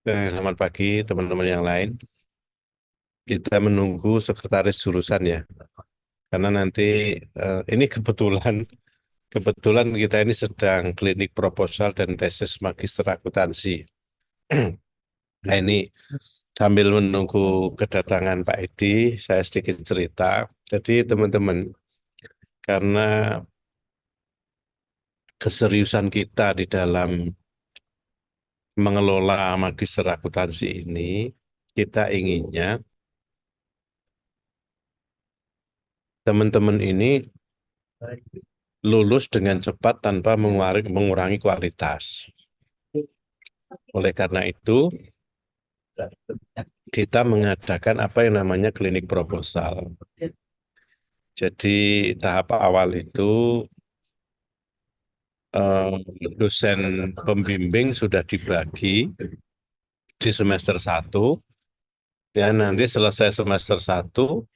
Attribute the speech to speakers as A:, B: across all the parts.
A: Selamat pagi teman-teman yang lain. Kita menunggu sekretaris jurusan ya, karena nanti ini kebetulan kita ini sedang klinik proposal dan tesis magister akuntansi. Nah ini sambil menunggu kedatangan Pak Edi, saya sedikit cerita. Jadi teman-teman, karena keseriusan kita di dalam mengelola magister akuntansi ini, kita inginnya teman-teman ini lulus dengan cepat tanpa mengurangi kualitas. Oleh karena itu, kita mengadakan apa yang namanya klinik proposal. Jadi tahap awal itu eh, dosen pembimbing sudah dibagi di semester satu. Ya, nanti selesai semester satu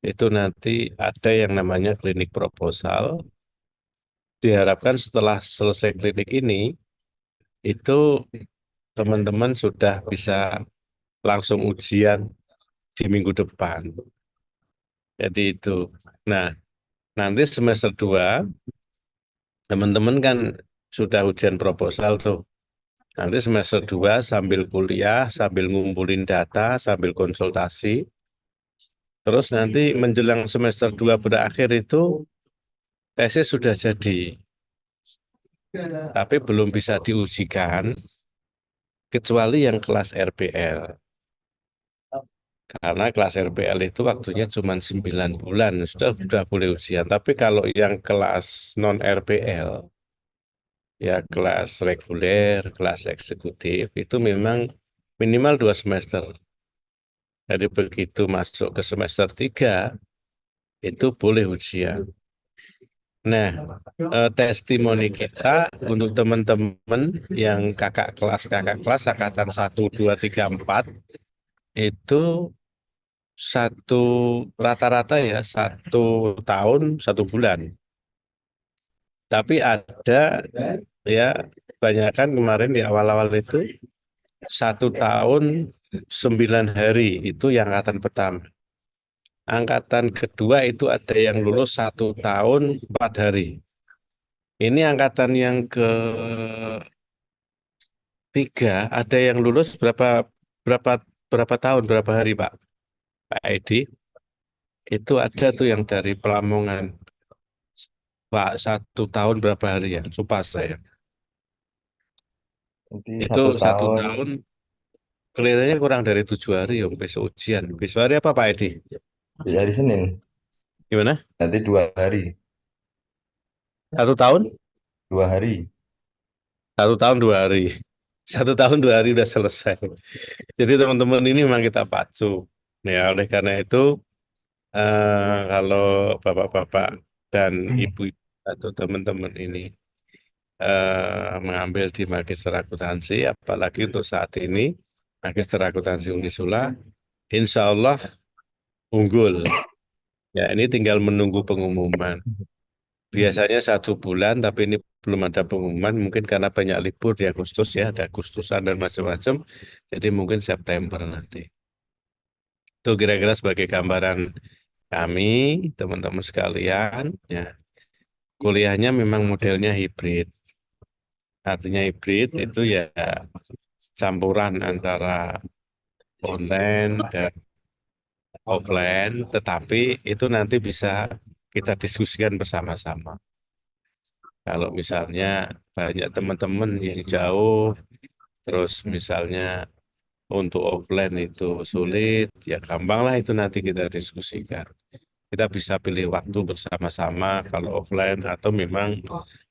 A: itu nanti ada yang namanya klinik proposal. Diharapkan setelah selesai klinik ini, itu teman-teman sudah bisa langsung ujian di minggu depan. Jadi itu. Nah, nanti semester 2 teman-teman kan sudah ujian proposal tuh. Nanti semester 2 sambil kuliah, sambil ngumpulin data, sambil konsultasi. Terus nanti menjelang semester 2 berakhir itu tesis sudah jadi. Tapi belum bisa diujikan kecuali yang kelas RPL. Karena kelas RPL itu waktunya cuma 9 bulan, sudah boleh ujian. Tapi kalau yang kelas non RPL, ya kelas reguler, kelas eksekutif, itu memang minimal 2 semester. Jadi begitu masuk ke semester 3, itu boleh ujian. Nah, testimoni kita untuk teman-teman yang kakak kelas, angkatan 1, 2, 3, 4, itu satu rata-rata ya 1 tahun 1 bulan. Tapi ada ya banyak kan kemarin di awal-awal itu 1 tahun 9 hari itu yang angkatan pertama. Angkatan kedua itu ada yang lulus 1 tahun 4 hari. Ini angkatan yang ketiga ada yang lulus berapa berapa tahun berapa hari Pak? Pak Edi itu ada tuh yang dari Pelamongan Pak 1 tahun berapa hari ya? Lupa saya.
B: Nanti
A: Itu
B: satu
A: satu
B: tahun
A: tahun kelihatannya kurang dari 7 hari ya besok ujian. Besok hari apa Pak Edi?
B: bisa hari Senin.
A: Gimana?
B: Nanti 2 hari,
A: 1 tahun?
B: 2 hari.
A: 1 tahun 2 hari. 1 tahun 2 hari udah selesai. Jadi teman-teman ini memang kita pacu. Ya oleh karena itu kalau bapak-bapak dan ibu atau teman-teman ini mengambil di Magister Akuntansi, apalagi untuk saat ini Magister Akuntansi Unisula, insya Allah unggul. Ya ini tinggal menunggu pengumuman. Biasanya 1 bulan, tapi ini belum ada pengumuman. Mungkin karena banyak libur di Agustus ya, ada Agustusan dan macam-macam. Jadi mungkin September nanti. Itu kira-kira sebagai gambaran kami, teman-teman sekalian. Ya, kuliahnya memang modelnya hibrid. Artinya hibrid itu ya campuran antara online dan offline, tetapi itu nanti bisa kita diskusikan bersama-sama. Kalau misalnya banyak teman-teman yang jauh, terus misalnya untuk offline itu sulit, ya gampang lah itu nanti kita diskusikan. Kita bisa pilih waktu bersama-sama kalau offline atau memang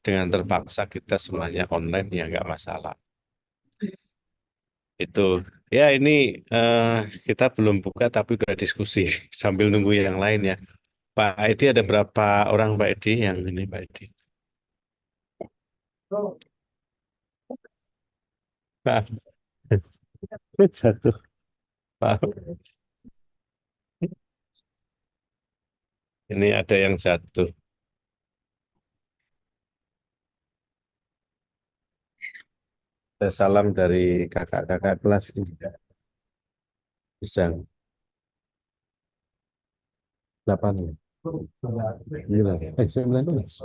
A: dengan terpaksa kita semuanya online ya nggak masalah. Itu ya ini eh, kita belum buka tapi udah diskusi sambil nunggu yang lain ya. Pak Edi ada berapa orang Pak Edi yang ini Pak Edi? Pak, jatuh. Pak. Ini ada yang jatuh. salam dari kakak-kakak kelas juga. Bisa 8 ya? 9. 19.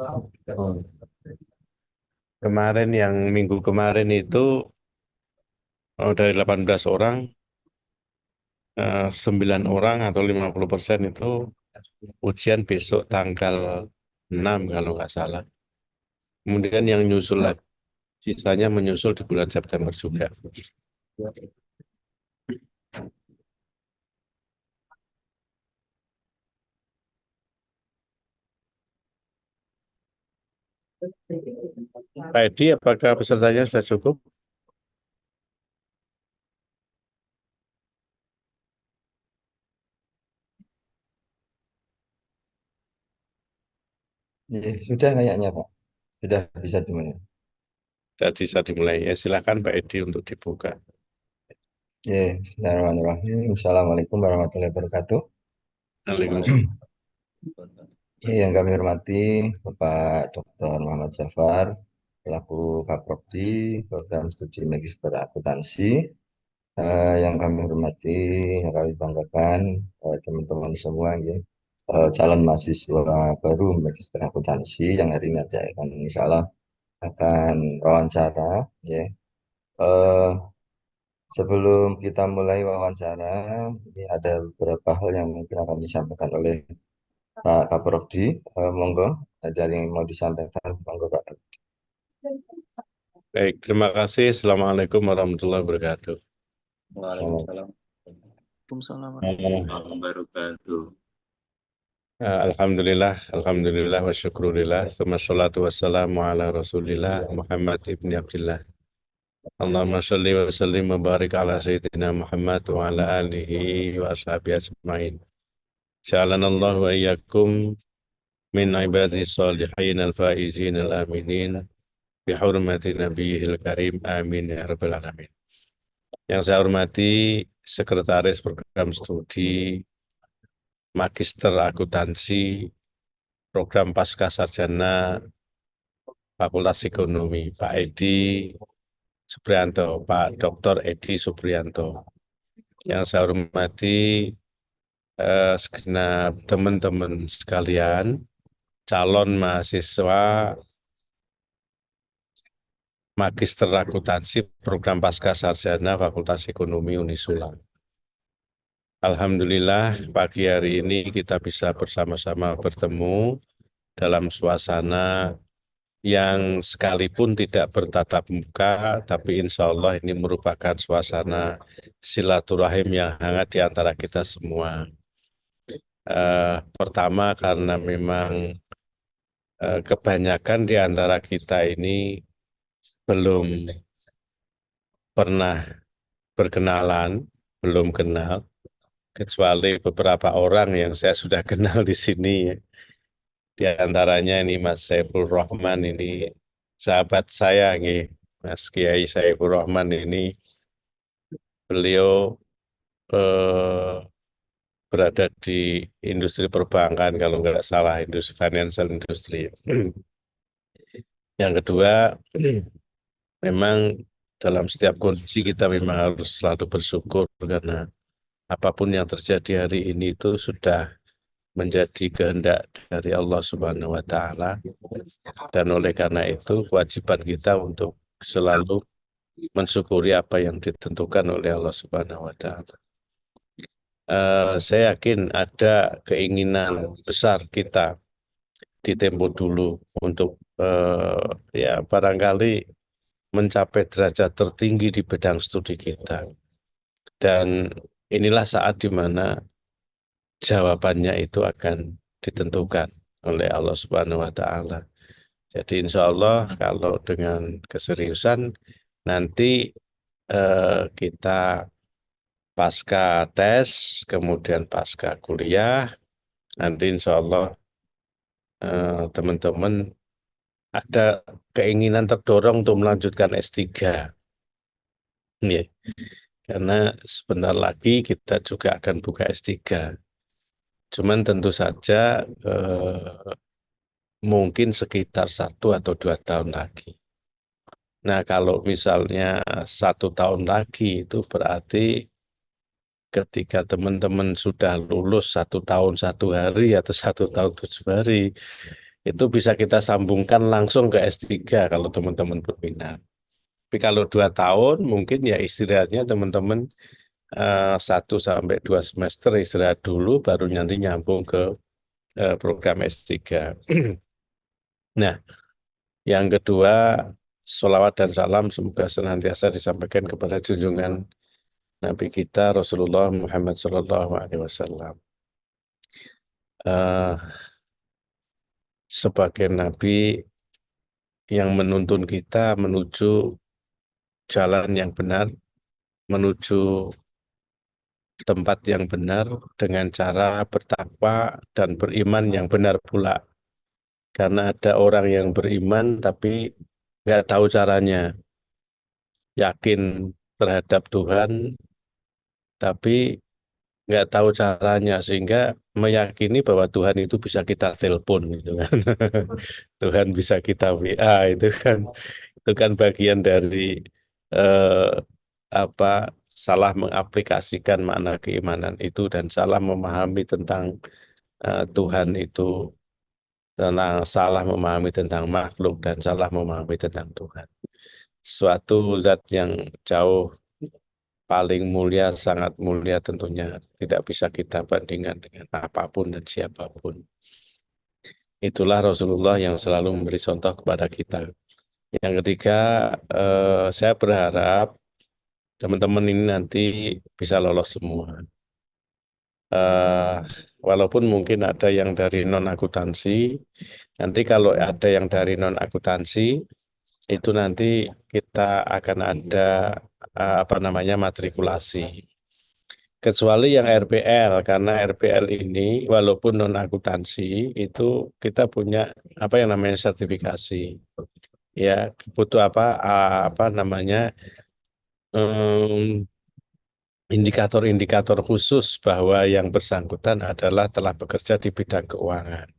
A: Oh. Kemarin yang minggu kemarin itu dari 18 orang, 9 orang atau 50% itu ujian besok tanggal 6 kalau nggak salah. Kemudian yang nyusul lagi, sisanya menyusul di bulan September juga. Pak Edi, apakah pesertanya sudah cukup?
B: Ya, sudah kayaknya Pak. Sudah bisa dimulai.
A: Sudah bisa dimulai. Ya, silakan Pak Edi untuk dibuka.
B: Ya, bismillahirrahmanirrahim. Assalamualaikum warahmatullahi wabarakatuh.
A: Waalaikumsalam.
B: Ya, yang kami hormati Bapak Dr. Muhammad Jafar, selaku Kaprodi Program Studi Magister Akuntansi. Yang kami hormati, yang kami banggakan, teman-teman semua, ya. Calon mahasiswa baru Magister Akuntansi yang hari ini akan insya Allah akan wawancara, ya. Eh, Sebelum kita mulai wawancara, ini ada beberapa hal yang mungkin akan disampaikan oleh Pak Kaprodi. Monggo, ada yang mau disampaikan, monggo Pak.
A: Baik, terima kasih. Assalamualaikum warahmatullahi wabarakatuh.
B: Assalamualaikum.
C: Waalaikumsalam
A: Eh,
C: warahmatullahi wabarakatuh.
A: Alhamdulillah, Alhamdulillah wa syukurillah. Wassalatu wassalamu ala rasulillah Muhammad ibn Abdillah. Allahumma salli wa sallim wa barik ala Sayyidina Muhammad wa ala alihi wa ashabihi ajma'in. Ja'alanallahu wa iyyakum min ibadi salihin al-faizin al-aminin bihurmati nabiyil karim amin ya rabbal alamin. Yang saya hormati Sekretaris Program Studi Magister Akuntansi Program Pasca Sarjana Fakultas Ekonomi Pak Edi Suprianto, Pak Dr. Edi Suprianto. Yang saya hormati segenap teman-teman sekalian, calon mahasiswa Magister Akuntansi Program Pasca Sarjana Fakultas Ekonomi Unisula. Alhamdulillah pagi hari ini kita bisa bersama-sama bertemu dalam suasana yang sekalipun tidak bertatap muka, tapi insya Allah ini merupakan suasana silaturahim yang hangat di antara kita semua. Pertama karena memang kebanyakan di antara kita ini belum pernah berkenalan, belum kenal, kecuali beberapa orang yang saya sudah kenal di sini. Di antaranya ini Mas Saiful Rahman, ini sahabat saya, nih. Mas Kiai Saiful Rahman ini, beliau berada di industri perbankan, kalau nggak salah, industri financial industry. Yang kedua, memang dalam setiap kondisi kita memang harus selalu bersyukur karena apapun yang terjadi hari ini itu sudah menjadi kehendak dari Allah Subhanahu wa Ta'ala, dan oleh karena itu kewajiban kita untuk selalu mensyukuri apa yang ditentukan oleh Allah Subhanahu wa Ta'ala. Saya yakin ada keinginan besar kita di tempo dulu untuk ya barangkali mencapai derajat tertinggi di bidang studi kita. Dan inilah saat di mana jawabannya itu akan ditentukan oleh Allah Subhanahu wa Ta'ala. Jadi insya Allah kalau dengan keseriusan nanti kita pasca tes, kemudian pasca kuliah, nanti insya Allah teman-teman ada keinginan terdorong untuk melanjutkan S3. Ya, karena sebentar lagi kita juga akan buka S3. Cuman tentu saja mungkin sekitar 1 atau 2 tahun lagi. Nah, kalau misalnya 1 tahun lagi itu berarti ketika teman-teman sudah lulus 1 tahun 1 hari atau 1 tahun 7 hari, itu bisa kita sambungkan langsung ke S3 kalau teman-teman berminat. Tapi kalau 2 tahun mungkin ya istirahatnya teman-teman 1 sampai 2 semester istirahat dulu baru nanti nyambung ke program S3. Nah, yang kedua, sholawat dan salam semoga senantiasa disampaikan kepada junjungan Nabi kita Rasulullah Muhammad Sallallahu Alaihi Wasallam. Sebagai Nabi yang menuntun kita menuju jalan yang benar, menuju tempat yang benar dengan cara bertakwa dan beriman yang benar pula. Karena ada orang yang beriman tapi nggak tahu caranya, yakin terhadap Tuhan tapi nggak tahu caranya sehingga meyakini bahwa Tuhan itu bisa kita telepon gitu kan. Tuhan bisa kita WA itu kan bagian dari eh, apa salah mengaplikasikan makna keimanan itu dan salah memahami tentang Tuhan itu, tentang salah memahami tentang makhluk dan salah memahami tentang Tuhan. Suatu zat yang jauh paling mulia, sangat mulia tentunya tidak bisa kita bandingkan dengan apapun dan siapapun. Itulah Rasulullah yang selalu memberi contoh kepada kita. Yang ketiga, saya berharap teman-teman ini nanti bisa lolos semua. Eh, Walaupun mungkin ada yang dari non-akuntansi, nanti kalau ada yang dari non-akuntansi, itu nanti kita akan ada apa namanya matrikulasi. Kecuali yang RPL, karena RPL ini walaupun non-akuntansi, itu kita punya apa yang namanya sertifikasi. Ya, butuh apa namanya em, indikator-indikator khusus bahwa yang bersangkutan adalah telah bekerja di bidang keuangan.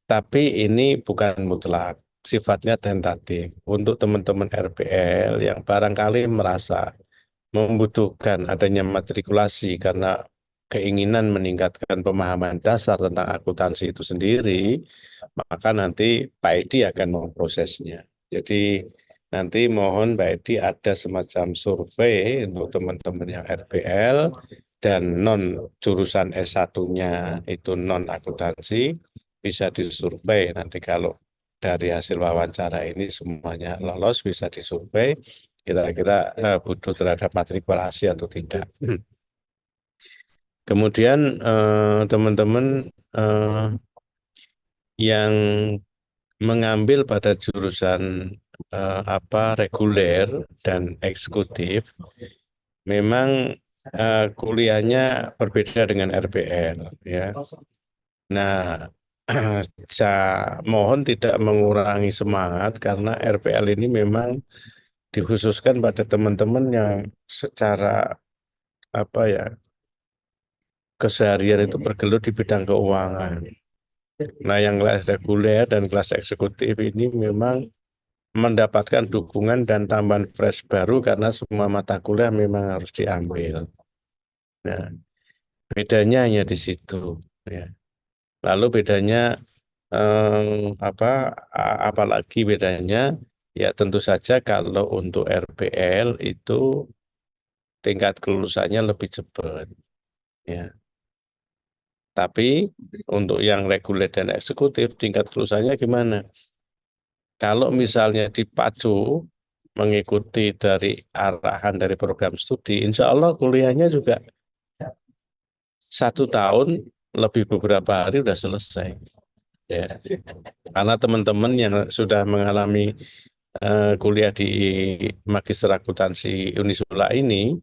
A: Tapi ini bukan mutlak, sifatnya tentatif. Untuk teman-teman RPL yang barangkali merasa membutuhkan adanya matrikulasi karena keinginan meningkatkan pemahaman dasar tentang akuntansi itu sendiri, maka nanti Pak Edi akan memprosesnya. Jadi nanti mohon Pak Edi ada semacam survei untuk teman-teman yang RPL dan non jurusan S1-nya itu non akuntansi bisa disurvei nanti kalau dari hasil wawancara ini semuanya lolos bisa disurvei kira-kira butuh terhadap matrikulasi atau tidak. Kemudian teman-teman yang mengambil pada jurusan reguler dan eksekutif, memang kuliahnya berbeda dengan RPL, ya. Nah, saya mohon tidak mengurangi semangat karena RPL ini memang dikhususkan pada teman-teman yang secara apa ya keseharian itu bergelut di bidang keuangan. Nah, yang kelas reguler dan kelas eksekutif ini memang mendapatkan dukungan dan tambahan fresh baru karena semua mata kuliah memang harus diambil. Nah, bedanya hanya di situ. Ya. Lalu bedanya apa? Apalagi bedanya? Ya tentu saja kalau untuk RPL itu tingkat kelulusannya lebih cepat. Ya. Tapi untuk yang reguler dan eksekutif tingkat kelulusannya gimana? Kalau misalnya dipacu mengikuti dari arahan dari program studi, insya Allah kuliahnya juga 1 tahun lebih beberapa hari sudah selesai. Ya, karena teman-teman yang sudah mengalami kuliah di Magister Akuntansi Unisula ini,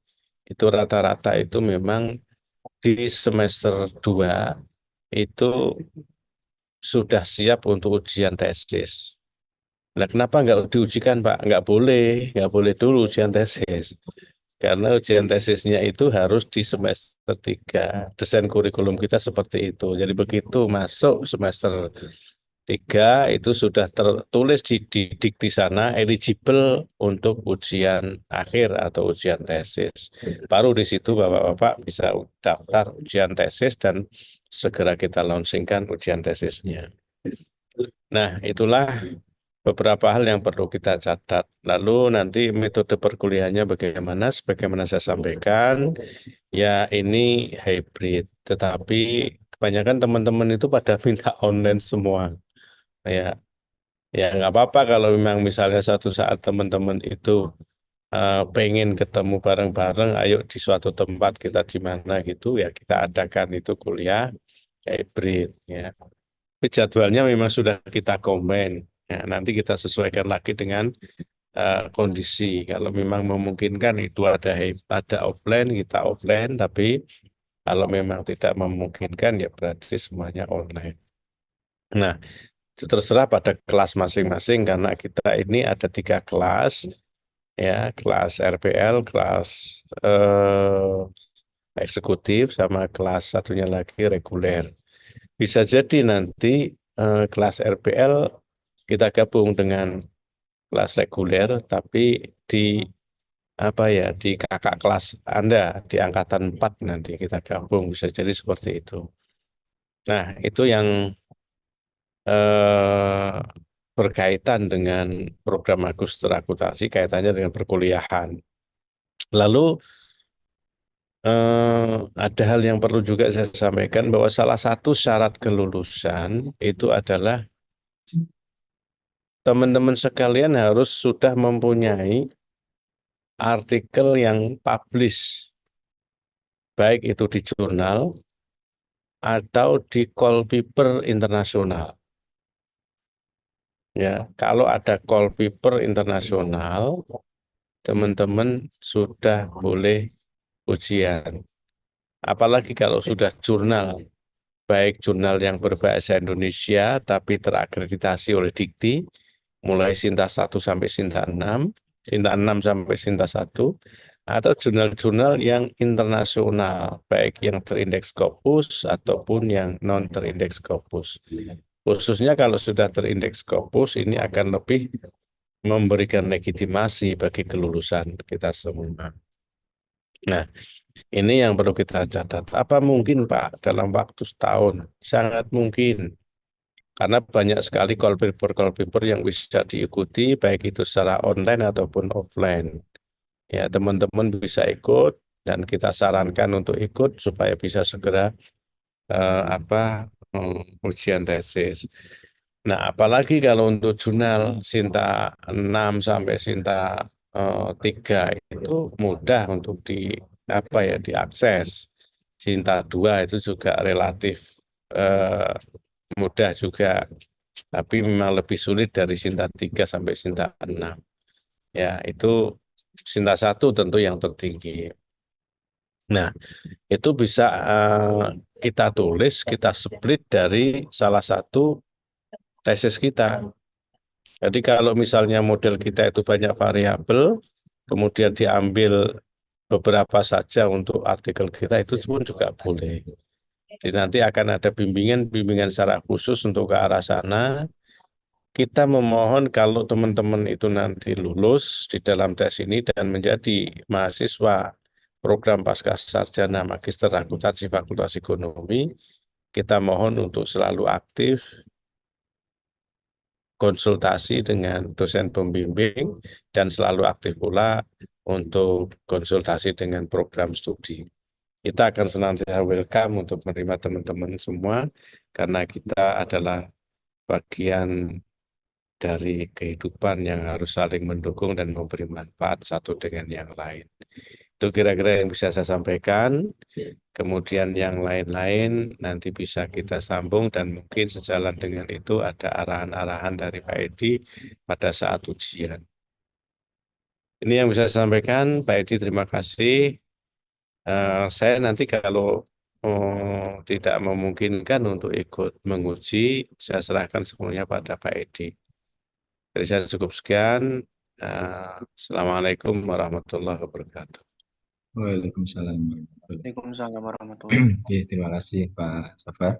A: itu rata-rata itu memang di semester 2 itu sudah siap untuk ujian tesis. Nah, kenapa nggak diujikan, Pak? Nggak boleh dulu ujian tesis. Karena ujian tesisnya itu harus di semester 3. Desain kurikulum kita seperti itu. Jadi begitu masuk semester 3 itu sudah tertulis di dikti sana eligible untuk ujian akhir atau ujian tesis. Baru di situ Bapak-bapak bisa daftar ujian tesis dan segera kita launchingkan ujian tesisnya. Nah, itulah beberapa hal yang perlu kita catat. Lalu nanti metode perkuliahannya bagaimana? Sebagaimana saya sampaikan, ya ini hybrid. Tetapi kebanyakan teman-teman itu pada minta online semua. Ya, ya nggak apa-apa kalau memang misalnya satu saat teman-teman itu pengen ketemu bareng-bareng, ayo di suatu tempat kita di mana gitu, ya kita adakan itu kuliah hybrid. Ya. Tapi jadwalnya memang sudah kita komen. Ya, nanti kita sesuaikan lagi dengan kondisi. Kalau memang memungkinkan itu ada offline, kita offline. Tapi kalau memang tidak memungkinkan, ya berarti semuanya online. Nah, itu terserah pada kelas masing-masing karena kita ini ada 3 kelas, ya, kelas RPL, kelas eksekutif, sama kelas satunya lagi reguler. Bisa jadi nanti kelas RPL kita gabung dengan kelas reguler, tapi di apa ya di kakak kelas Anda di angkatan 4 nanti kita gabung, bisa jadi seperti itu. Nah, itu yang eh, berkaitan dengan program magister akuntansi, kaitannya dengan perkuliahan. Lalu ada hal yang perlu juga saya sampaikan bahwa salah satu syarat kelulusan itu adalah teman-teman sekalian harus sudah mempunyai artikel yang publish, baik itu di jurnal atau di call paper internasional. Ya, kalau ada call paper internasional, teman-teman sudah boleh ujian. Apalagi kalau sudah jurnal, baik jurnal yang berbahasa Indonesia tapi terakreditasi oleh Dikti, mulai Sinta 1 sampai Sinta 6, Sinta 6 sampai Sinta 1, atau jurnal-jurnal yang internasional, baik yang terindeks Scopus ataupun yang non terindeks Scopus. Khususnya kalau sudah terindeks Scopus, ini akan lebih memberikan legitimasi bagi kelulusan kita semua. Nah, ini yang perlu kita catat. Apa mungkin, Pak, dalam waktu setahun? Sangat mungkin. Karena banyak sekali call paper yang bisa diikuti, baik itu secara online ataupun offline. Ya, teman-teman bisa ikut dan kita sarankan untuk ikut supaya bisa segera ujian tesis. Nah, apalagi kalau untuk jurnal Sinta 6 sampai Sinta 3 itu mudah untuk diakses. Sinta 2 itu juga relatif eh, mudah juga, tapi memang lebih sulit dari Sinta 3 sampai Sinta 6. Ya, itu Sinta 1 tentu yang tertinggi. Nah, itu bisa kita tulis, kita split dari salah satu tesis kita. Jadi kalau misalnya model kita itu banyak variabel, kemudian diambil beberapa saja untuk artikel kita, itu pun juga boleh. Jadi nanti akan ada bimbingan secara khusus untuk ke arah sana. Kita memohon kalau teman-teman itu nanti lulus di dalam tes ini dan menjadi mahasiswa program pasca sarjana magister akuntansi Fakultas Ekonomi, kita mohon untuk selalu aktif konsultasi dengan dosen pembimbing dan selalu aktif pula untuk konsultasi dengan program studi. Kita akan senantiasa welcome untuk menerima teman-teman semua karena kita adalah bagian dari kehidupan yang harus saling mendukung dan memberi manfaat satu dengan yang lain. Itu kira-kira yang bisa saya sampaikan. Kemudian yang lain-lain nanti bisa kita sambung dan mungkin sejalan dengan itu ada arahan-arahan dari Pak Edi pada saat ujian. Ini yang bisa saya sampaikan, Pak Edi, terima kasih. Saya nanti kalau tidak memungkinkan untuk ikut menguji, saya serahkan semuanya pada Pak Edi. Dari saya cukup sekian. Assalamualaikum warahmatullahi wabarakatuh.
B: Waalaikumsalam warahmatullahi
C: Waalaikumsalam warahmatullahi wabarakatuh.
B: Oke, terima kasih Pak Safar.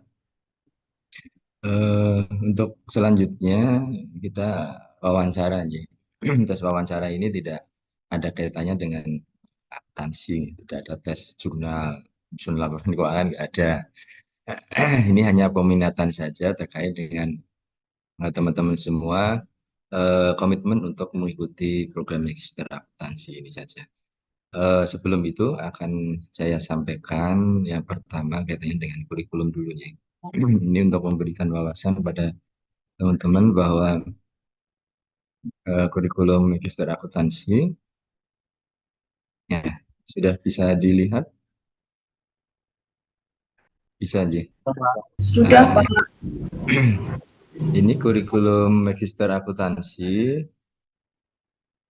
B: Untuk selanjutnya kita wawancara aja. Tes wawancara ini tidak ada kaitannya dengan akuntansi, tidak ada tes jurnal, jurnal laporan keuangan nggak ada. Ini hanya peminatan saja terkait dengan teman-teman semua komitmen untuk mengikuti program magister akuntansi ini saja. Sebelum itu akan saya sampaikan yang pertama kaitannya dengan kurikulum dulunya. Ini untuk memberikan wawasan pada teman-teman bahwa kurikulum magister akuntansi ya sudah bisa dilihat, bisa aja.
D: Sudah,
B: Nah,
D: Pak.
B: ini kurikulum magister akuntansi.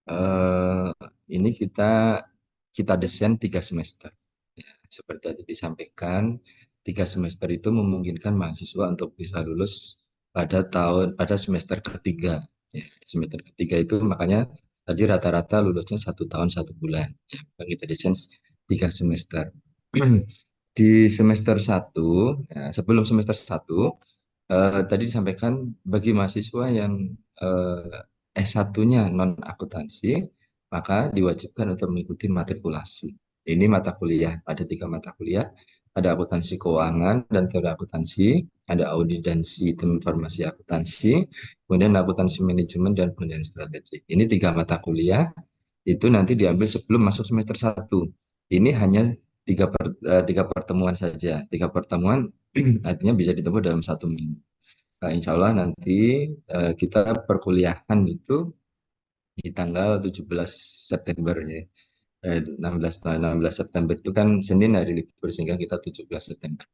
B: eh, ini kita desain 3 semester. Ya, seperti tadi disampaikan, 3 semester itu memungkinkan mahasiswa untuk bisa lulus pada semester ketiga. Ya, semester ketiga itu makanya tadi rata-rata lulusnya 1 tahun 1 bulan. Ya, kita desain 3 semester. Di semester satu, ya, sebelum semester satu, tadi disampaikan bagi mahasiswa yang S1-nya non akuntansi, maka diwajibkan untuk mengikuti matrikulasi. Ini mata kuliah, ada 3 mata kuliah, ada akuntansi keuangan dan teori akuntansi, ada audit dan sistem informasi akuntansi, kemudian akuntansi manajemen dan pengendalian strategik. Ini 3 mata kuliah, itu nanti diambil sebelum masuk semester satu. Ini hanya tiga pertemuan saja. 3 pertemuan artinya bisa ditempuh dalam 1 minggu. Nah, insya Allah nanti kita perkuliahan itu di tanggal 17 September ya. 16 September itu kan Senin hari libur sehingga kita 17 September.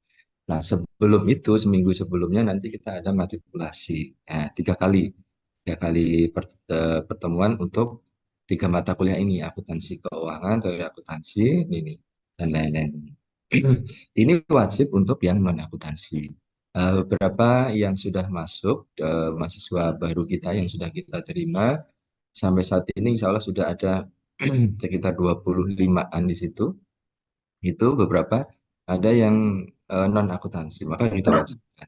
B: Nah, sebelum itu seminggu sebelumnya nanti kita ada matrikulasi. Ya, 3 kali. 3 kali pertemuan untuk 3 mata kuliah ini, akuntansi keuangan, teori akuntansi, ini dan lain-lain. Ini wajib untuk yang non akuntansi. Beberapa yang sudah masuk, mahasiswa baru kita yang sudah kita terima, sampai saat ini insya Allah sudah ada sekitar 25-an di situ. Itu beberapa ada yang non akuntansi, maka kita wajibkan.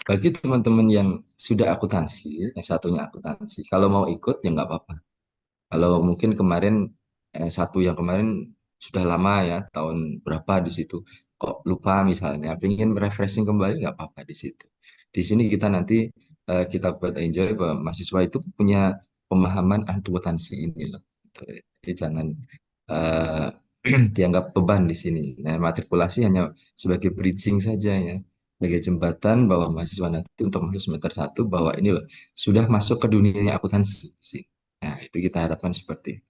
B: Bagi teman-teman yang sudah akuntansi, yang satunya akuntansi, kalau mau ikut ya nggak apa-apa. Kalau mungkin kemarin satu yang kemarin sudah lama ya, tahun berapa di situ, kok lupa misalnya, pengen refreshing kembali nggak apa-apa di situ. Di sini kita nanti kita buat enjoy bahwa mahasiswa itu punya pemahaman akuntansi ini loh. Jadi jangan eh, dianggap beban di sini. Nah, matrikulasi hanya sebagai bridging saja ya, sebagai jembatan bahwa mahasiswa nanti untuk masuk semester satu bahwa ini loh sudah masuk ke dunia akuntansi sih. Nah, itu kita harapkan seperti itu.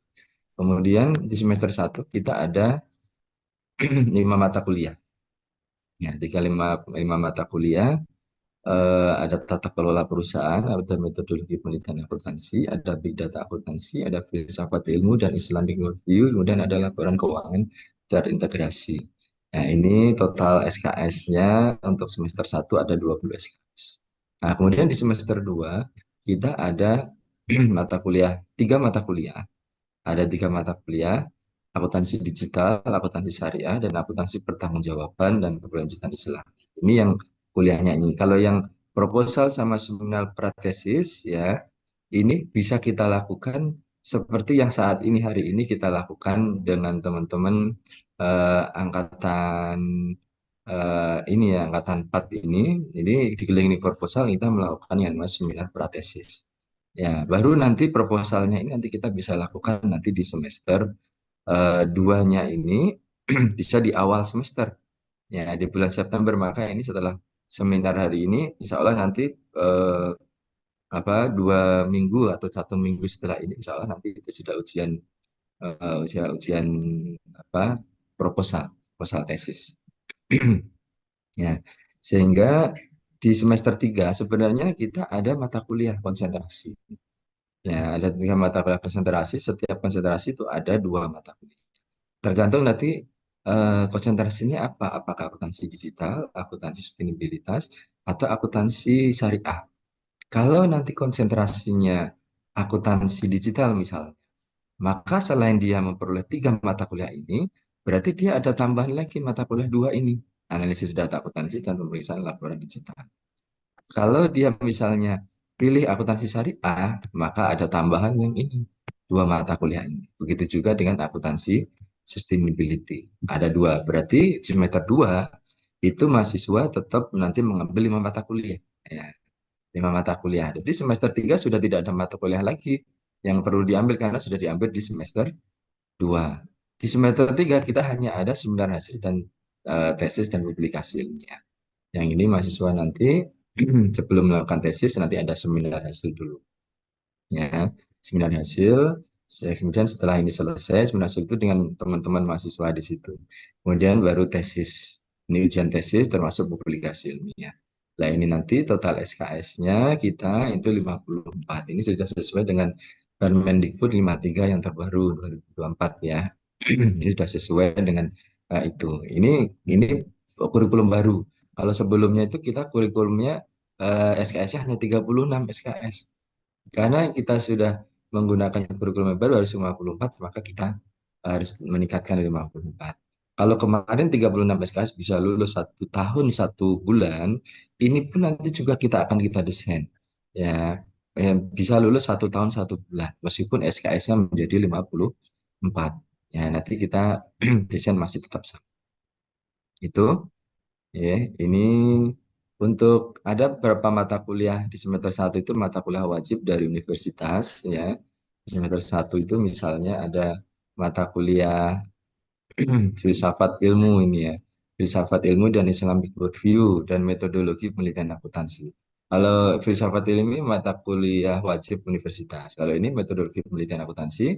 B: Kemudian di semester satu kita ada 5 mata kuliah. Ya, lima mata kuliah. Ada tata kelola perusahaan, ada metodologi penelitian akuntansi, ada big data akuntansi, ada filsafat ilmu dan Islamic worldview, kemudian ada laporan keuangan terintegrasi. Nah, ini total SKS-nya untuk semester satu ada 20 SKS. Nah, kemudian di semester 2 kita ada mata kuliah, 3 mata kuliah. Ada 3 mata kuliah, akuntansi digital, akuntansi syariah, dan akuntansi pertanggungjawaban dan keberlanjutan Islam. Ini yang kuliahnya ini. Kalau yang proposal sama seminar pratesis ya, ini bisa kita lakukan seperti yang saat ini hari ini kita lakukan dengan teman-teman angkatan ini ya, angkatan 4 ini. Jadi di klinik proposal kita melakukan yang namanya seminar pratesis. Ya, baru nanti proposalnya ini nanti kita bisa lakukan nanti di semester 2-nya ini bisa di awal semester. Ya, di bulan September, maka ini setelah seminar hari ini, insya Allah nanti 2 minggu atau 1 minggu setelah ini, insya Allah nanti itu sudah ujian apa proposal tesis. Ya, sehingga di semester 3 sebenarnya kita ada mata kuliah konsentrasi. Ya, ada 3 mata kuliah konsentrasi. Setiap konsentrasi itu ada 2 mata kuliah. Tergantung nanti konsentrasinya apa. Apakah akuntansi digital, akuntansi sustainabilitas, atau akuntansi syariah. Kalau nanti konsentrasinya akuntansi digital misalnya, maka selain dia memperoleh 3 mata kuliah ini, berarti dia ada tambahan lagi mata kuliah 2 ini, analisis data akuntansi dan pemeriksaan laporan digital. Kalau dia misalnya pilih akuntansi syariah, maka ada tambahan yang ini, dua mata kuliah ini. Begitu juga dengan akuntansi sustainability. Ada dua, berarti semester dua itu mahasiswa tetap nanti mengambil lima mata kuliah. Ya, lima mata kuliah. Jadi semester tiga sudah tidak ada mata kuliah lagi yang perlu diambil karena sudah diambil di semester dua. Di semester tiga kita hanya ada seminar hasil dan tesis dan publikasi ilmiah. Yang ini mahasiswa nanti sebelum melakukan tesis nanti ada seminar hasil dulu. Ya, seminar hasil. Kemudian setelah ini selesai, seminar hasil itu dengan teman-teman mahasiswa di situ. Kemudian baru tesis. Ini ujian tesis termasuk publikasi ilmiah. Nah ini nanti total SKS-nya kita itu 54. Ini sudah sesuai dengan Permendikbud 53 yang terbaru 2024 ya. Ini sudah sesuai dengan itu. Ini kurikulum baru. Kalau sebelumnya itu kita kurikulumnya SKS-nya hanya 36 SKS. Karena kita sudah menggunakan kurikulum yang baru harus 54, maka kita harus meningkatkan 54. Kalau kemarin 36 SKS bisa lulus 1 tahun 1 bulan, ini pun nanti juga kita desain. Ya, bisa lulus 1 tahun 1 bulan, meskipun SKS-nya menjadi 54. Ya, nanti kita desain masih tetap sama. Itu ya, ini untuk ada beberapa mata kuliah di semester satu itu mata kuliah wajib dari universitas ya. Di semester satu itu misalnya ada mata kuliah filsafat ilmu ini ya. Filsafat ilmu dan Islamic worldview dan metodologi penelitian akuntansi. Kalau filsafat ilmu ini mata kuliah wajib universitas. Kalau ini metodologi penelitian akuntansi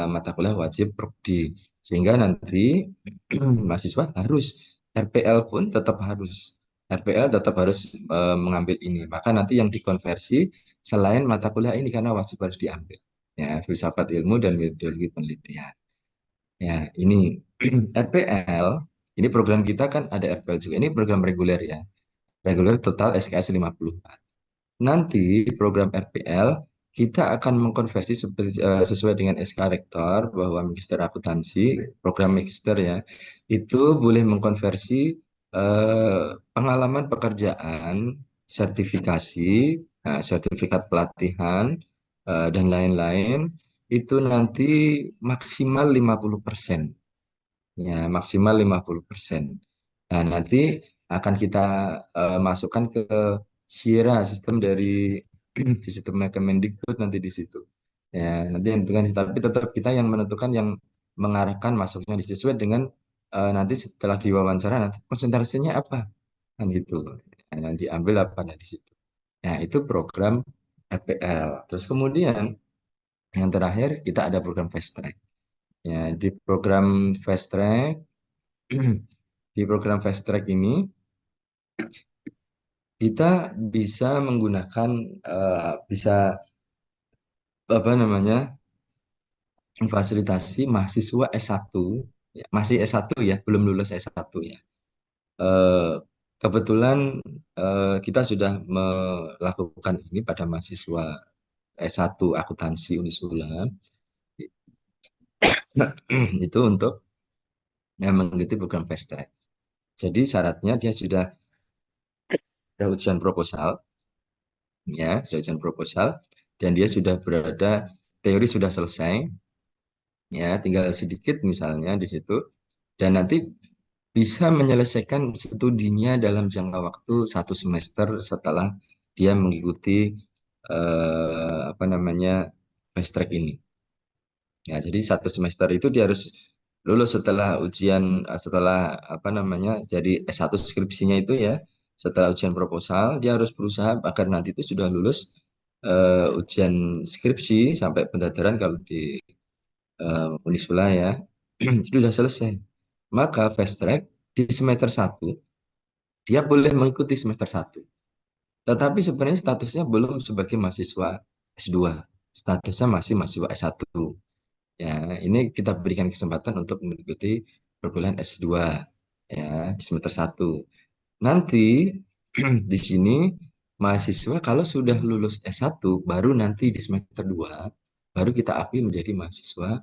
B: mata kuliah wajib prodi. Sehingga nanti mahasiswa harus RPL pun tetap harus. RPL tetap harus mengambil ini. Maka nanti yang dikonversi selain mata kuliah ini karena wajib harus diambil. Ya, filsafat ilmu dan metodologi penelitian. Ya, ini RPL, ini program kita kan ada RPL juga. Ini program reguler ya. Reguler total SKS 54. Nanti program RPL kita akan mengkonversi sesuai dengan SK Rektor bahwa Magister Akuntansi, program Magister ya, itu boleh mengkonversi pengalaman pekerjaan, sertifikasi, sertifikat pelatihan, dan lain-lain, itu nanti maksimal 50%. Ya, maksimal 50%. Nah, nanti akan kita masukkan ke SIRA, sistem dari sistem Kemendikbud nanti di situ. Ya, nanti yang menentukan, tapi tetap kita yang menentukan yang mengarahkan masuknya sesuai dengan nanti setelah diwawancara nanti konsentrasinya apa kan gitu. Nah, nanti ambil apa nah di situ. Nah, itu program FPL. Terus kemudian yang terakhir kita ada program fast track. Ya, di program fast track di program fast track ini kita bisa menggunakan bisa apa namanya fasilitasi mahasiswa S1 ya, masih S1 ya, belum lulus S1 ya. Eh, Kebetulan kita sudah melakukan ini pada mahasiswa S1 akuntansi Unisula itu untuk mengikuti program fast track. Jadi syaratnya dia sudah ada ujian proposal ya, sudah ujian proposal dan dia sudah berada teori sudah selesai ya, tinggal sedikit misalnya di situ dan nanti bisa menyelesaikan studinya dalam jangka waktu 1 semester setelah dia mengikuti apa namanya fast track ini. Ya, jadi 1 semester itu dia harus lulus setelah ujian setelah apa namanya jadi S1 skripsinya itu ya. Setelah ujian proposal dia harus berusaha agar nanti itu sudah lulus ujian skripsi sampai pendaftaran kalau di Unisula ya. Itu sudah selesai. Maka fast track di semester satu dia boleh mengikuti semester satu. Tetapi sebenarnya statusnya belum sebagai mahasiswa S2. Statusnya masih mahasiswa S1. Ya, ini kita berikan kesempatan untuk mengikuti perkuliahan S2 ya di semester satu. Nanti di sini mahasiswa kalau sudah lulus S1 baru nanti di semester 2 baru kita akui menjadi mahasiswa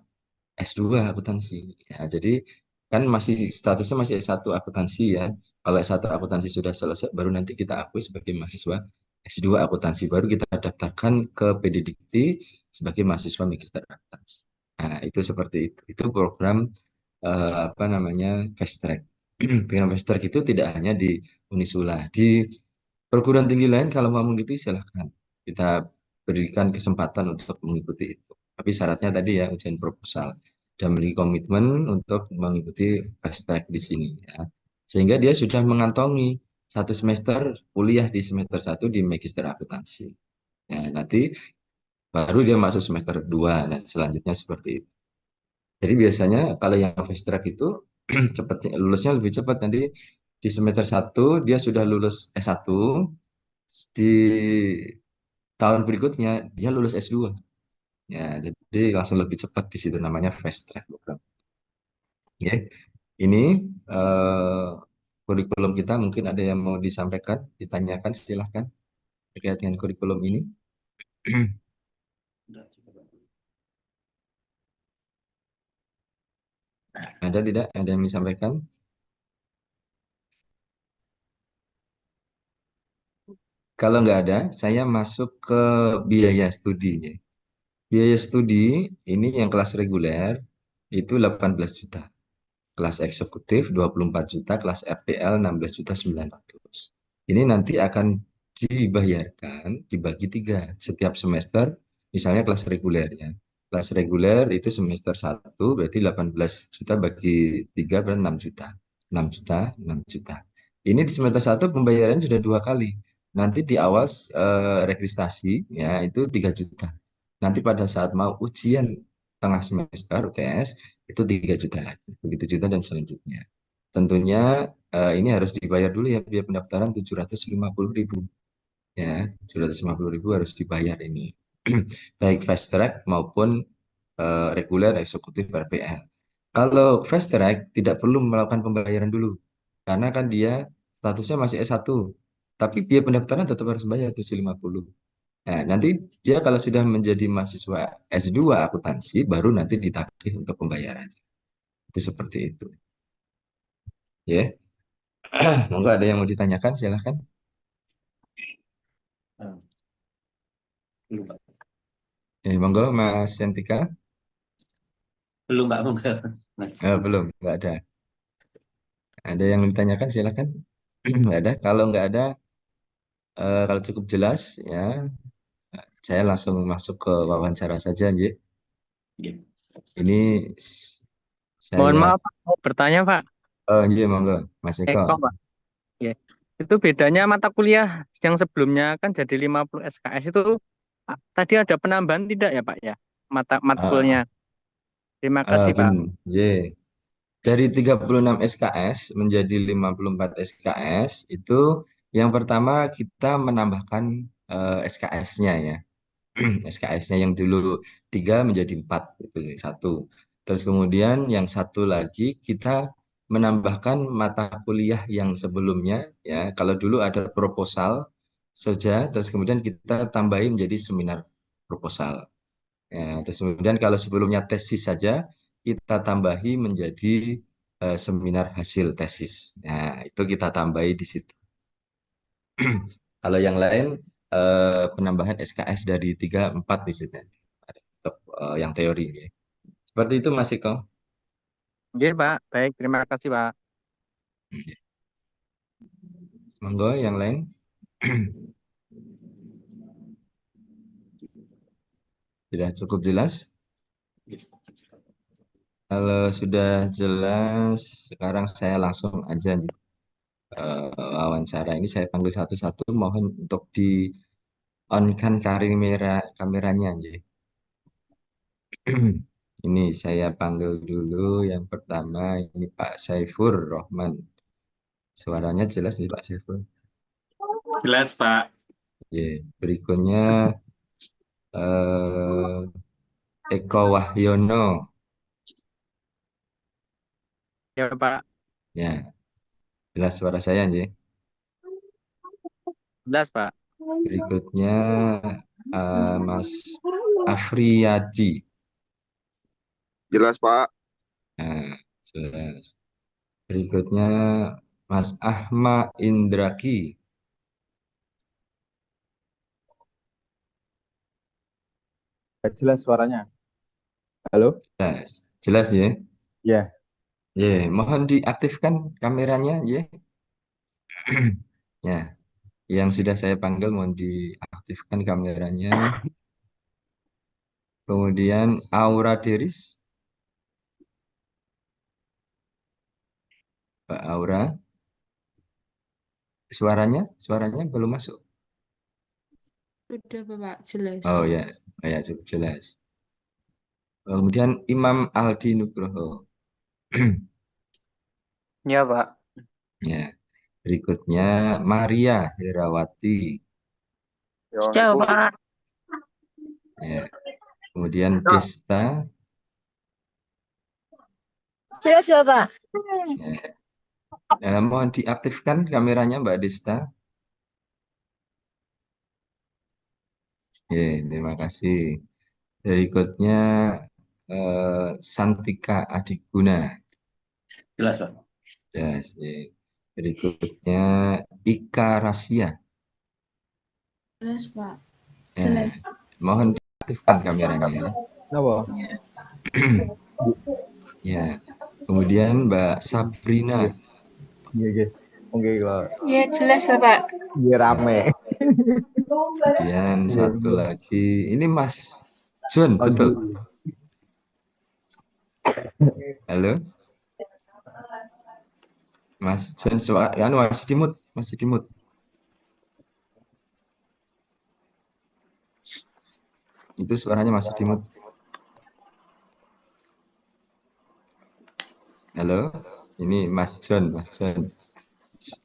B: S2 akuntansi. Ya, jadi kan masih statusnya masih S1 akuntansi ya. Kalau S1 akuntansi sudah selesai baru nanti kita akui sebagai mahasiswa S2 akuntansi, baru kita daftarkan ke PD Dikti sebagai mahasiswa magister akuntansi. Nah, itu seperti itu. Itu program apa namanya fast track. Program fast track itu tidak hanya di Unisula, di perguruan tinggi lain kalau mau mengikuti silahkan. Kita berikan kesempatan untuk mengikuti itu. Tapi syaratnya tadi ya ujian proposal dan memiliki komitmen untuk mengikuti fast track di sini ya. Sehingga dia sudah mengantongi 1 semester kuliah di semester 1 di magister akuntansi. Ya, nanti baru dia masuk semester 2 dan selanjutnya seperti itu. Jadi biasanya kalau yang fast track itu cepatnya lulusnya lebih cepat, nanti di semester 1 dia sudah lulus S1, di tahun berikutnya dia lulus S2. Ya, jadi langsung lebih cepat di situ, namanya fast track program. Ya, ini eh, kurikulum kita, mungkin ada yang mau disampaikan, ditanyakan silahkan terkait dengan kurikulum ini. Ada tidak? Ada yang disampaikan? Kalau nggak ada, saya masuk ke biaya studinya. Biaya studi ini yang kelas reguler itu 18 juta. Kelas eksekutif 24 juta, kelas RPL 16.900.000. Ini nanti akan dibayarkan dibagi 3 setiap semester, misalnya kelas regulernya. Kelas reguler itu semester 1 berarti 18 juta bagi 3 berarti 6 juta. 6 juta, 6 juta. Ini di semester 1 pembayaran sudah 2 kali. Nanti di awal registrasi ya itu 3 juta. Nanti pada saat mau ujian tengah semester UTS itu 3 juta lagi, begitu juta dan selanjutnya. Tentunya ini harus dibayar dulu ya, biaya pendaftaran 750.000 ya, 750.000 harus dibayar ini. Baik fast track maupun reguler eksekutif RPL. Kalau fast track tidak perlu melakukan pembayaran dulu karena kan dia statusnya masih S1. Tapi biaya pendaftaran tetap harus bayar 750. Nah, nanti dia kalau sudah menjadi mahasiswa S2 akuntansi baru nanti ditagih untuk pembayaran. Itu seperti itu. Ya, monggo ada yang mau ditanyakan, silahkan.
C: Belum, Pak.
B: Monggo Mas Yantika.
C: Belum, Pak. Nah,
B: Belum, nggak ada. Ada yang ditanyakan, silahkan. Nggak ada. Kalau nggak ada, kalau cukup jelas, ya, saya langsung masuk ke wawancara saja, Nji.
C: iya.
B: Ini
D: Mohon
B: saya,
D: maaf, Pak, mau bertanya, Pak.
B: Nji, monggo, Mas Eko.
D: Eko, Pak. Ya. Itu bedanya mata kuliah yang sebelumnya kan jadi 50 SKS itu tadi ada penambahan tidak ya, Pak ya? Mata
B: Uh,
D: matkulnya. Terima kasih, Pak.
B: Ye. Dari 36 SKS menjadi 54 SKS itu yang pertama kita menambahkan SKS-nya ya. SKS-nya yang dulu 3 menjadi 4 itu satu. Terus kemudian yang satu lagi kita menambahkan mata kuliah yang sebelumnya ya. Kalau dulu ada proposal saja, terus kemudian kita tambahin menjadi seminar proposal. Ya, terus kemudian kalau sebelumnya tesis saja kita tambahi menjadi seminar hasil tesis. Nah, itu kita tambahi di situ. Kalau yang lain penambahan SKS dari 3 4 di situ. Untuk yang teori ya. Seperti itu Mas Iko.
D: Oke, Pak. Baik, terima kasih, Pak.
B: Monggo yang lain. Sudah cukup jelas? Kalau sudah jelas, sekarang saya langsung aja nih, wawancara ini saya panggil satu-satu, mohon untuk di on-kan kameranya aja. Ini saya panggil dulu yang pertama, ini Pak Saifur Rohman. Suaranya jelas nih Pak Saifur.
C: Jelas, Pak.
B: Ye. Berikutnya eh, Eko Wahyono.
D: Ya, Pak.
B: Ya, jelas suara saya Nji.
D: Jelas, Pak.
B: Berikutnya Mas Afriyadi.
E: Jelas, Pak.
B: Nah, jelas. Berikutnya Mas Ahmad Indraki.
F: Gak jelas suaranya. Halo?
B: Jelas, jelas ya.
F: Ya,
B: Ya, mohon diaktifkan kameranya ya. Ya, yang sudah saya panggil mohon diaktifkan kameranya. Kemudian Aura Deris, Mbak Aura, suaranya belum masuk.
G: Sudah Bapak, jelas.
B: Oh ya, oh, ya cukup jelas. Kemudian Imam Aldi Nugroho.
D: Ya, Pak.
B: Ya, berikutnya Maria Herawati.
G: Jauh Pak.
B: Ya, kemudian Desta.
G: Jelas Bapak.
B: Ya. Mohon diaktifkan kameranya Mbak Desta. Ya, terima kasih. Berikutnya Santika Adiguna.
C: Jelas, Pak.
B: Ya, berikutnya Ika Rasia.
G: Jelas Pak.
B: Ya,
G: Jelas.
B: mohon diaktifkan kameranya.
F: kenapa?
B: Ya, kemudian Mbak Sabrina.
F: Iya, iya. Oke, kalau
G: Iya jelas Bapak.
F: iya rame.
B: Kemudian satu lagi, ini Mas John, betul? Halo, Mas John, masih dimut. Itu suaranya masih dimut. Halo, ini Mas John.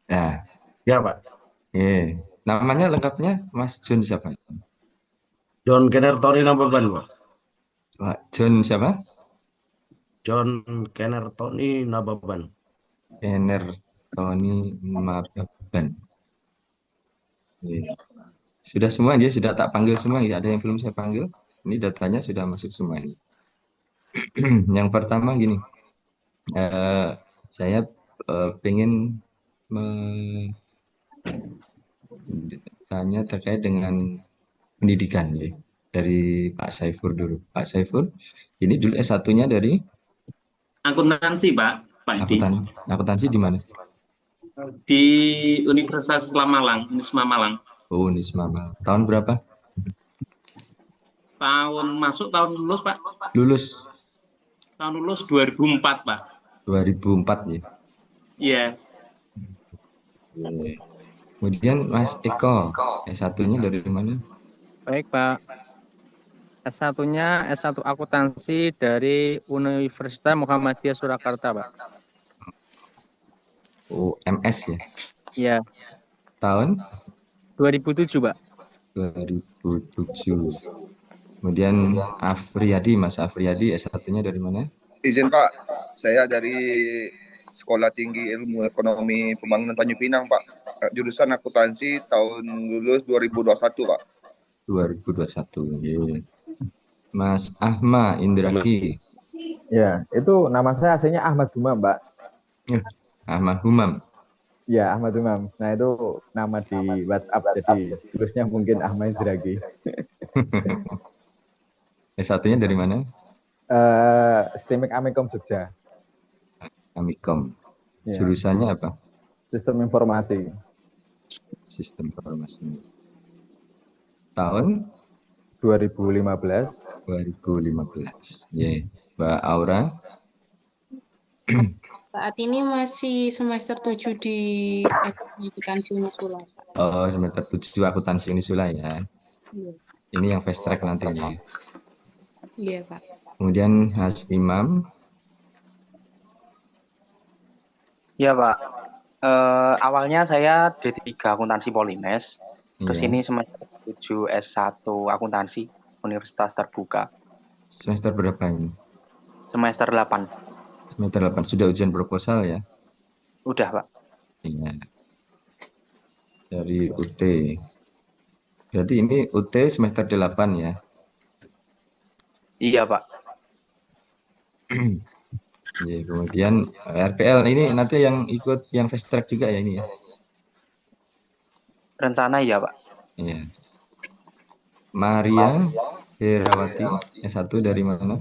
B: Nah,
H: Ya, Pak.
B: namanya lengkapnya Mas John siapa?
H: John Kenner Tony Nababan, Pak.
B: Pak John siapa?
H: John Kenner Tony Nababan.
B: Ener Tony Mababan. Sudah semua dia sudah tak panggil semua, ya ada yang belum saya panggil. Ini datanya sudah masuk semua ini. Yang pertama gini, saya pengen tanya terkait dengan pendidikan ya. Dari Pak Saiful dulu. Pak Saiful, ini dulu S1-nya dari
C: Akuntansi, Pak. Pak Edi.
B: akuntansi di mana?
C: Di Universitas Malang, Unisma Malang.
B: Oh, Unisma. Tahun berapa?
C: Tahun lulus, Pak.
B: Lulus
C: Tahun lulus 2004, Pak.
B: 2004 ya.
C: Iya.
B: Kemudian Mas Eko, S1-nya dari mana?
D: Baik, Pak. S1-nya S1 akuntansi dari Universitas Muhammadiyah Surakarta, Pak.
B: MS ya.
D: Iya,
B: Tahun
D: 2007, Pak.
B: 2007. Kemudian Mas Afriyadi S1-nya dari mana?
E: Izin Pak, saya dari Sekolah Tinggi Ilmu Ekonomi Pembangunan Tanjung Pinang Pak. Jurusan akuntansi tahun lulus 2021 Pak.
B: 2021. Yeah. Mas Ahmad Indraki.
F: Ya, itu nama saya aslinya Ahmad Humam, Mbak.
B: Ahmad Humam.
F: Ya, Ahmad Humam. Nah, itu nama di WhatsApp, jadi tulisnya mungkin Ahmad Indraki.
B: S1-nya dari mana?
F: Stimik Amikom Jogja.
B: Amikom.
F: Ya.
B: Jurusannya apa?
F: Sistem informasi.
B: Sistem informasi. Tahun
F: 2015.
B: 2015. Yeah. Mbak Aura.
G: Saat ini masih semester 7 di akuntansi Unisula.
B: Oh, semester 7 akuntansi Unisula ya.
G: Iya.
B: Ini yang fast track nantinya.
G: Iya, Pak.
B: Kemudian Mas Imam.
I: Ya, Pak. Awalnya saya D3 akuntansi Polines. Terus ini semester 7 S1 akuntansi Universitas Terbuka.
B: Semester berapa ini?
I: Semester 8.
B: Semester 8. Sudah ujian proposal ya?
I: Udah, Pak.
B: Iya. Dari UT. Berarti ini UT semester 8 ya?
I: Iya, Pak.
B: Ya, kemudian RPL ini nanti yang ikut yang fast track juga ya ini ya?
I: Rencana ya, Pak.
B: Iya. Maria Herawati, S1 dari mana?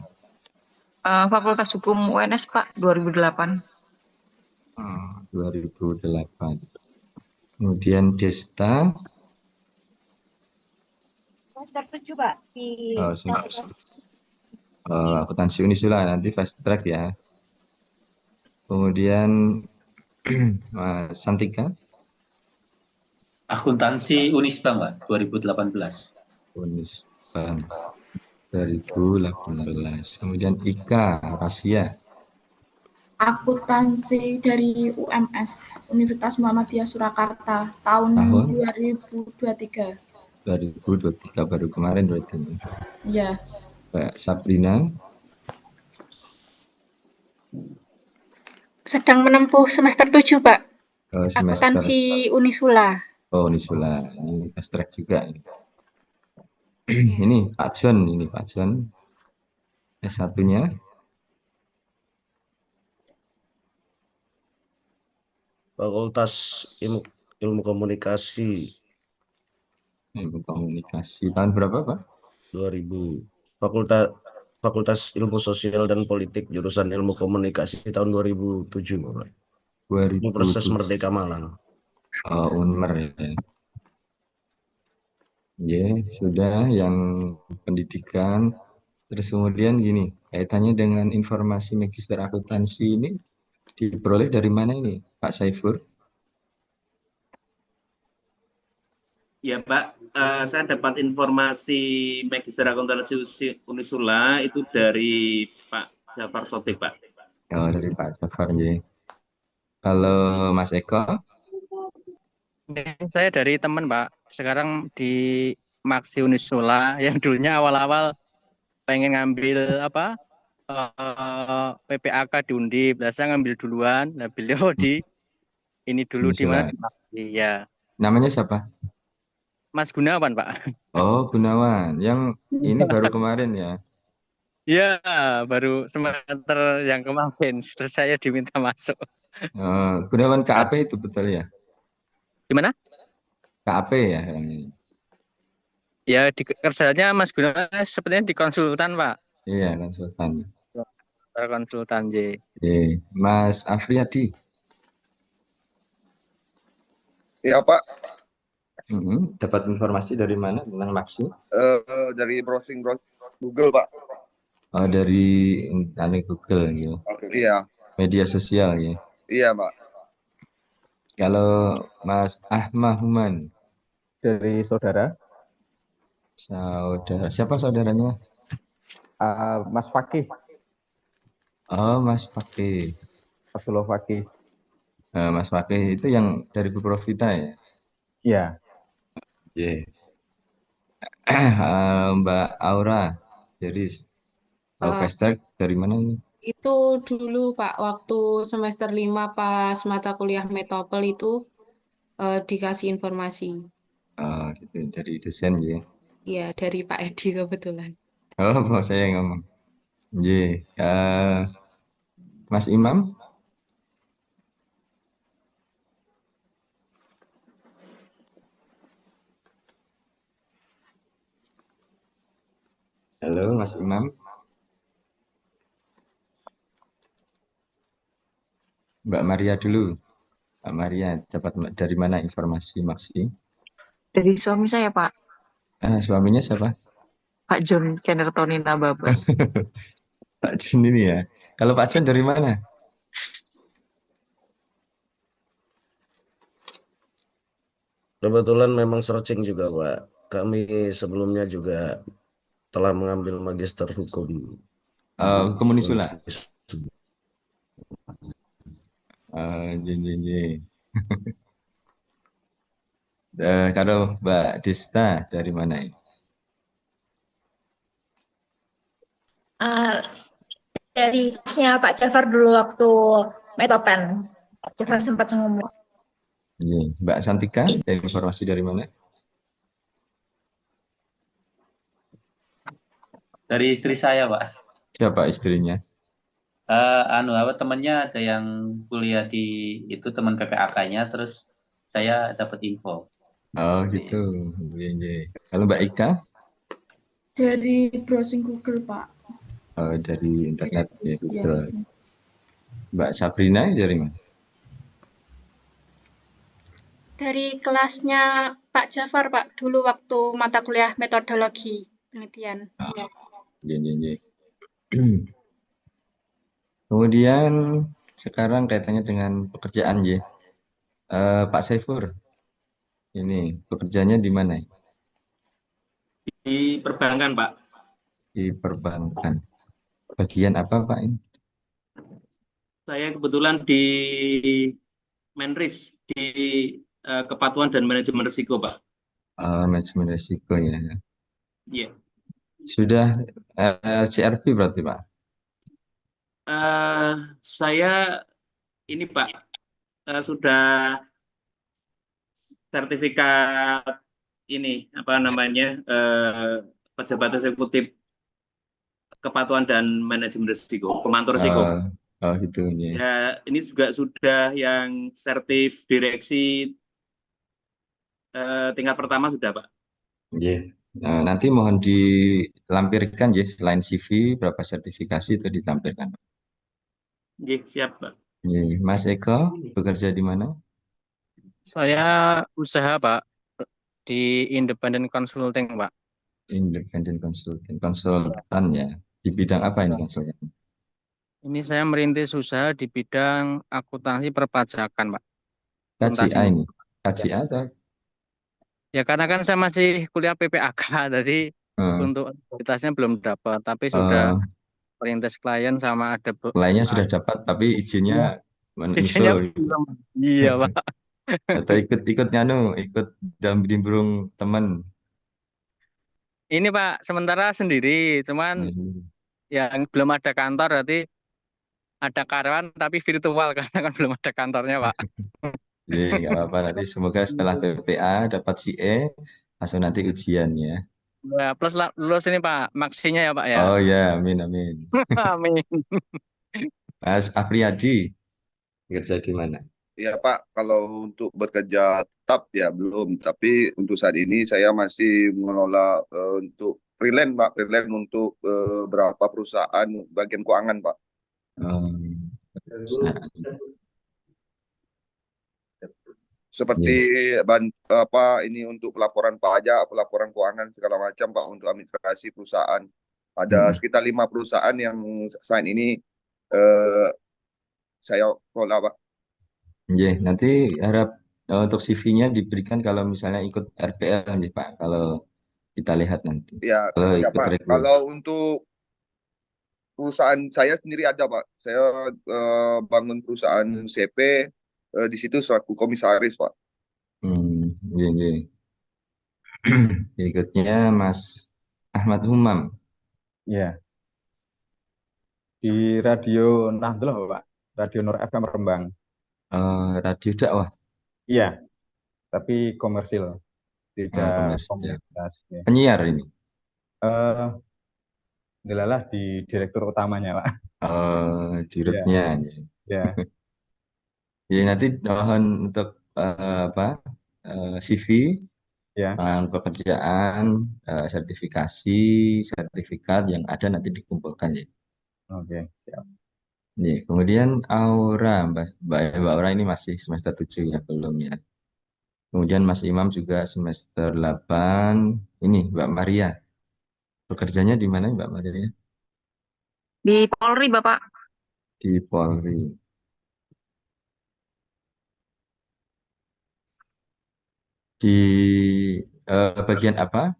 J: Fakultas Hukum UNS, Pak, 2008.
B: 2008. Kemudian Desta,
K: Semester 7, Pak, di
B: akuntansi Unisula, nanti fast track ya. Kemudian Mas Santika,
L: Akuntansi Unisbank, Pak, 2018.
B: Unisbank 2018. Kemudian Ika Rasia,
G: Akuntansi dari UMS, Universitas Muhammadiyah Surakarta, tahun
B: tahun
G: 2023.
B: 2023 baru kemarin berarti.
G: Iya.
B: Mbak Sabrina,
J: Sedang menempuh semester 7, Pak.
B: semester
J: Akuntansi Unisula.
B: Unisula. Ini fast track juga. Ini Pak John S1-nya.
H: Fakultas Ilmu Komunikasi
B: Ilmu Komunikasi tahun berapa, Pak?
H: 2000. Fakultas Ilmu Sosial dan Politik jurusan Ilmu Komunikasi tahun 2007, Pak.
B: 2007.
H: Universitas Merdeka Malang.
B: Unmer ya. Ya, sudah yang pendidikan. Terus kemudian gini, kaitannya dengan informasi magister akuntansi ini diperoleh dari mana ini, Pak Saifur?
C: Ya Pak, saya dapat informasi Magister Akuntansi Unisula itu dari Pak Jafar Sotik, Pak.
B: Oh, dari Pak Jafar ya. Kalau Mas Eko?
D: Saya dari teman, Pak. Sekarang di Maksi Unisula yang dulunya awal-awal pengen ngambil apa PPAK di Undip. Saya ngambil duluan. Nah, beliau di ini dulu di mana? Di Maksi, ya.
B: Namanya siapa?
D: Mas Gunawan, Pak.
B: Oh, Gunawan. Yang ini baru kemarin ya?
D: Iya, baru semester yang kemarin. Terus saya diminta masuk.
B: Gunawan KAP itu betul ya?
D: Gimana?
B: KAP ya?
D: Ya, di kerjanya Mas Gunawan sepertinya di konsultan, Pak.
B: Iya, konsultan.
D: Konsultan, J.
B: Mas Afriyadi.
E: Ya Pak.
B: Dapat informasi dari mana tentang Maksi?
E: Dari browsing Google, Pak.
B: Oh, dari Google ya.
E: Iya.
B: Media sosial ya.
E: Iya, Pak.
B: Kalau Mas Ahmad Human
F: dari saudara?
B: Siapa saudaranya?
F: Mas Fakih.
B: Oh, Mas Fakih.
F: Abdullah Fakih.
B: Mas Fakih itu yang dari Bu Profita ya?
F: Iya.
B: Yeah. Mbak Aura, jadi fast track dari mana ini?
G: Itu dulu Pak, waktu semester 5 pas mata kuliah Metopel itu dikasih informasi.
B: Oh, gitu, dari dosen ya?
G: Iya, dari Pak Edi kebetulan.
B: Oh, mau saya yang ngomong. Mas Imam? Halo, Mas Imam. Mbak Maria dulu. Mbak Maria, dapat dari mana informasi Maksi?
J: Dari suami saya, Pak.
B: Suaminya siapa?
J: Pak John Kenner Tony Nababan.
B: Pak John ini ya. Kalau Pak John dari mana?
H: Kebetulan memang searching juga, Pak. Kami sebelumnya juga telah mengambil magister hukum.
B: Hukum Unisula. Kalau Mbak Desta dari mana ini?
K: Dari Pak Jafar dulu waktu Metopen. Pak Jafar sempat ngomong.
B: Mbak Santika, dari informasi dari mana?
L: Dari istri saya, Pak.
B: Siapa istrinya?
L: Temannya ada yang kuliah di itu teman PPAK-nya, terus saya dapat info.
B: Oh gitu. Kalau Mbak Ika?
M: Dari browsing Google, Pak.
B: Dari internet ya,
M: Ya.
B: Google. Mbak Sabrina dari mana?
J: Dari kelasnya Pak Jafar, Pak, dulu waktu mata kuliah metodologi penelitian. Ya.
B: Iya. Kemudian sekarang kaitannya dengan pekerjaan ya. Pak Saifur, ini pekerjaannya di mana?
C: Di perbankan, Pak.
B: Di perbankan. Bagian apa, Pak ini?
C: Saya kebetulan di Menris, di Kepatuhan dan Manajemen Risiko, Pak.
B: Manajemen risiko ya.
C: Iya.
B: Sudah CRP berarti, Pak?
C: Saya ini, Pak, sudah sertifikat ini apa namanya pejabat eksekutif kepatuhan dan manajemen risiko, pemantau risiko.
B: Gitu ya.
C: Ya, ini juga sudah yang sertif direksi tingkat pertama sudah, Pak.
B: Iya. Nanti mohon dilampirkan ya, selain CV berapa sertifikasi itu ditampilkan.
C: Iya, siap, Pak.
B: Iya. Mas Eko bekerja di mana?
D: Saya usaha, Pak, di Independent Consulting, Pak.
B: Independent konsultan ya. Di bidang apa ini konsultan?
D: Ini saya merintis usaha di bidang akuntansi perpajakan, Pak.
B: KCA ini? KCA atau?
D: Ya karena kan saya masih kuliah PPAK, jadi untuk aktivitasnya belum dapat, tapi sudah merintis klien sama ada
B: kliennya sudah dapat, tapi izinnya menyusul.
D: Iya, Pak.
B: Atau ikut nimbrung teman.
D: Ini Pak, sementara sendiri, cuman yang belum ada kantor, berarti ada karyawan tapi virtual karena kan belum ada kantornya, Pak.
B: Iya, nggak apa-apa. Nanti semoga setelah PPA dapat CE, langsung nanti ujian ya.
D: Ya, plus lulus ini Pak, maksinya ya Pak ya.
B: Oh ya, amin.
D: Amin.
B: Mas Afriyadi, kerja di mana?
E: Ya Pak, kalau untuk bekerja tetap ya belum. Tapi untuk saat ini saya masih mengelola untuk freelance Pak, freelance untuk beberapa perusahaan bagian keuangan Pak. Seperti ini untuk pelaporan pajak, pelaporan keuangan segala macam Pak, untuk administrasi perusahaan. Ada sekitar 5 perusahaan yang saat ini saya kelola Pak.
B: Iya, nanti harap untuk CV-nya diberikan kalau misalnya ikut RPL nih Pak, kalau kita lihat nanti.
E: Ya,
B: kalau
E: siap, Pak. Kalau untuk perusahaan saya sendiri ada Pak, saya bangun perusahaan CP, di situ selaku komisaris Pak.
B: Iya. Berikutnya Mas Ahmad Humam.
F: Ya. Di Radio Nahdlatul Pak, Radio Nur FM Rembang.
B: Radio dakwah.
F: Iya, tapi komersil, tidak komunitas. Ya.
B: Penyiar ini.
F: Delalah di direktur utamanya Pak.
B: Dirutnya.
F: Ya.
B: Jadi nanti mohon untuk CV, pekerjaan, sertifikat yang ada nanti dikumpulkan ya.
F: Oke, siap.
B: Nih, kemudian Aura, Mbak Aura ini masih semester 7 ya, belum ya. Kemudian Mas Imam juga semester 8. Ini Mbak Maria. Bekerjanya di mana Mbak Maria?
J: Di Polri, Bapak.
B: Di Polri. Di bagian apa?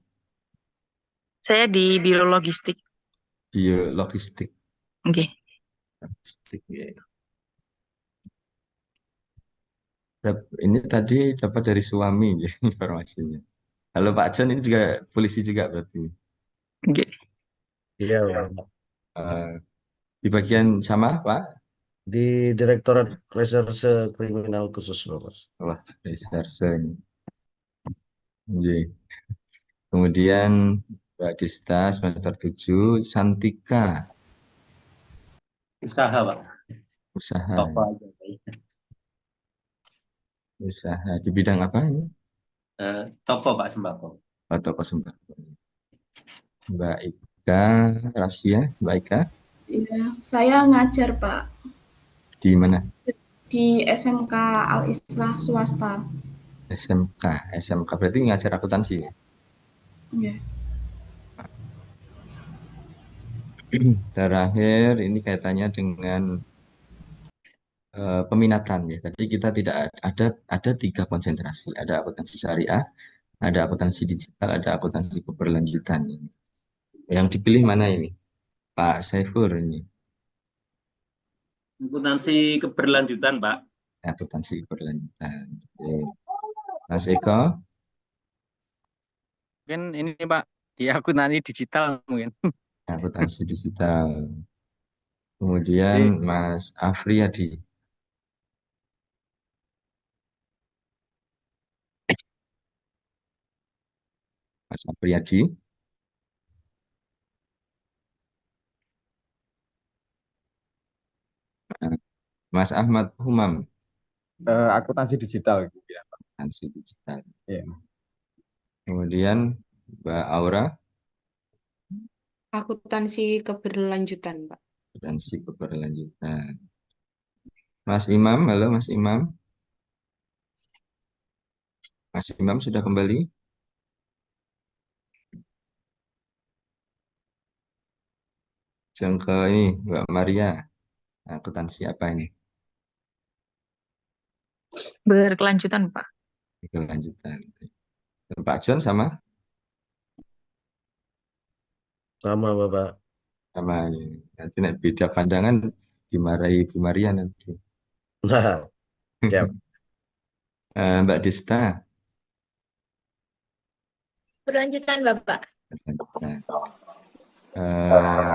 J: Saya di Biro Logistik.
B: Biro Logistik.
J: Oke.
B: Logistik ya. Ini tadi dapat dari suami ya, informasinya. Halo Pak John, ini juga polisi juga berarti.
J: Oke.
H: Iya,
B: di bagian sama Pak?
H: Di Direktorat Reserse Kriminal Khusus Bapak.
B: Wah, reserse. Iya. Kemudian Mbak Dista semester 7, Santika.
L: Usaha Pak.
B: Usaha.
L: Toko aja.
B: Usaha di bidang apa ini?
L: Toko Pak, sembako.
B: Toko sembako. Mbak Ika, Rahasia, Mbak Ika,
M: Iya, saya ngajar, Pak,
B: di mana?
M: di SMK Al-Islah swasta.
B: SMK berarti ngajar akuntansi ya?
M: Iya.
B: Terakhir ini kaitannya dengan peminatan ya. Tadi kita tidak ada 3 konsentrasi, ada akuntansi syariah, ada akuntansi digital, ada akuntansi keberlanjutan ini. Yang dipilih mana ini? Pak Saifur ini,
C: Akuntansi keberlanjutan, Pak.
B: akuntansi keberlanjutan. Oke. Mas Eko,
D: Mungkin ini Pak, di akuntansi digital mungkin.
B: akuntansi digital. Kemudian
D: Jadi,
B: Mas Afriyadi, Mas Afriyadi, Mas Ahmad Humam,
F: Akuntansi digital gitu ya, Pak.
B: akuntansi digital.
F: Iya.
B: Kemudian Mbak Aura,
G: Akuntansi keberlanjutan, Pak.
B: akuntansi keberlanjutan. Mas Imam, halo Mas Imam. Mas Imam sudah kembali? Yang ke ini Mbak Maria, akuntansi apa ini?
N: Berkelanjutan, Pak.
B: Keberlanjutan. Dan Pak John sama?
H: Sama Bapak.
B: Sama ini. Nanti beda pandangan dimarahi Bu Maria nanti.
H: Nah, siap.
B: Mbak Desta,
K: Berlanjutan, Bapak.
B: keberlanjutan.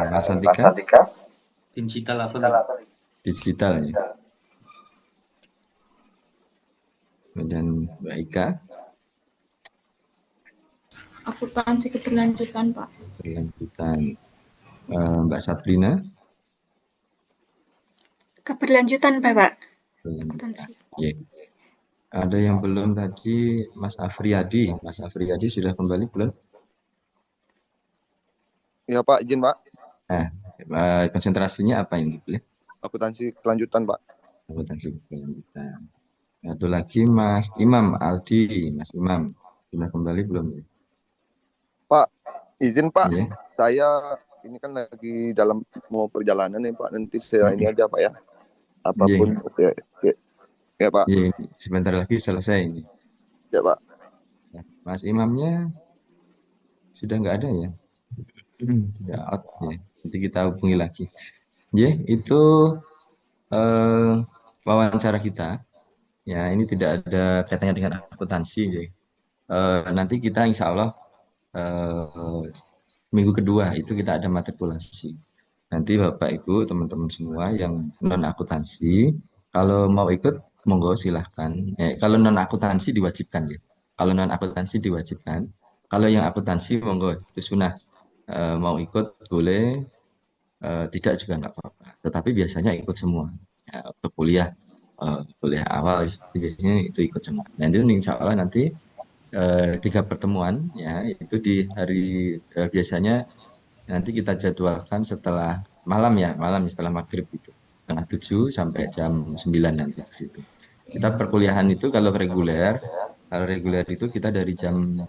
B: Mas Santika,
L: Digital apa nih?
B: digital ya. Kemudian Mbak Ika,
M: Akuntansi keberlanjutan, Pak.
B: keberlanjutan. Mbak Sabrina,
J: Keberlanjutan, Bapak.
B: keberlanjutan.
J: Akuntansi.
B: Ya. Ada yang belum tadi, Mas Afriyadi. Mas Afriyadi sudah kembali belum?
E: Ya Pak, izin Pak.
B: Konsentrasinya apa yang dipilih?
E: Akuntansi kelanjutan Pak.
B: Akuntansi kelanjutan. Satu lagi Mas Imam Aldi. Mas Imam sudah kembali belum?
E: Pak, izin Pak.
B: Ya.
E: Saya ini kan lagi dalam mau perjalanan nih Pak. Nanti saya ini aja Pak ya. Apapun. Ya Pak.
B: Ya, sebentar lagi selesai ini.
E: Ya Pak.
B: Mas Imamnya sudah nggak ada ya? Sudah out ya. Nanti kita hubungi lagi. Ya, itu wawancara kita. Ya, ini tidak ada kaitannya dengan akuntansi. Ya. Nanti kita insya Allah minggu kedua itu kita ada matrikulasi. Nanti Bapak Ibu teman-teman semua yang non akuntansi kalau mau ikut monggo silahkan. Kalau non akuntansi diwajibkan ya. Kalau non akuntansi diwajibkan. Kalau yang akuntansi monggo itu sunnah. Mau ikut boleh, tidak juga nggak apa-apa. Tetapi biasanya ikut semua. Ya, untuk kuliah awal biasanya itu ikut semua. Nanti insya Allah nanti 3 pertemuan ya itu di hari biasanya nanti kita jadwalkan setelah malam setelah maghrib itu 6:30 sampai jam 9 nanti di situ. Kita perkuliahan itu kalau reguler itu kita dari jam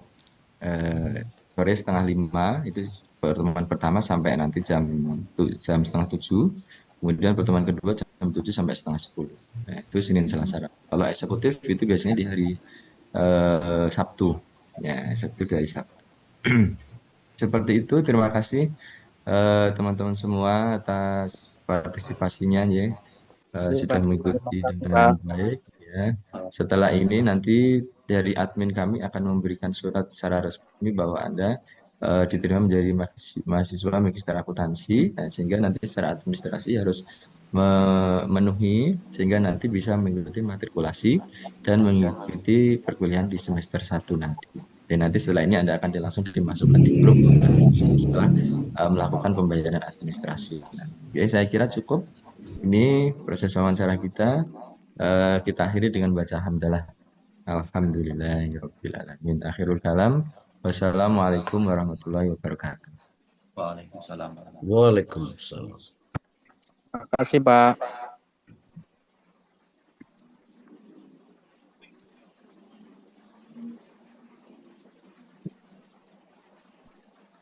B: sore 6:30 itu pertemuan pertama sampai nanti jam 6:30. Kemudian pertemuan kedua jam 7 sampai 9:30. Nah, itu Senin Selasa. Kalau eksekutif itu biasanya di hari Sabtu. Ya, Sabtu dari Sabtu. Seperti itu, terima kasih teman-teman semua atas partisipasinya ya. Sudah mengikuti dengan baik ya. Setelah ini nanti dari admin kami akan memberikan surat secara resmi bahwa Anda diterima menjadi mahasiswa magister akuntansi, sehingga nanti secara administrasi harus memenuhi sehingga nanti bisa mengikuti matrikulasi dan mengikuti perkuliahan di semester 1 nanti. Dan nanti setelah ini Anda akan langsung dimasukkan di grup setelah melakukan pembayaran administrasi. Oke, saya kira cukup. Ini proses wawancara kita. Kita akhiri dengan baca hamdalah. Alhamdulillahirabbil alamin. Akhirul kalam. Wassalamualaikum warahmatullahi wabarakatuh.
L: Waalaikumsalam.
H: Waalaikumsalam.
D: Terima kasih Pak.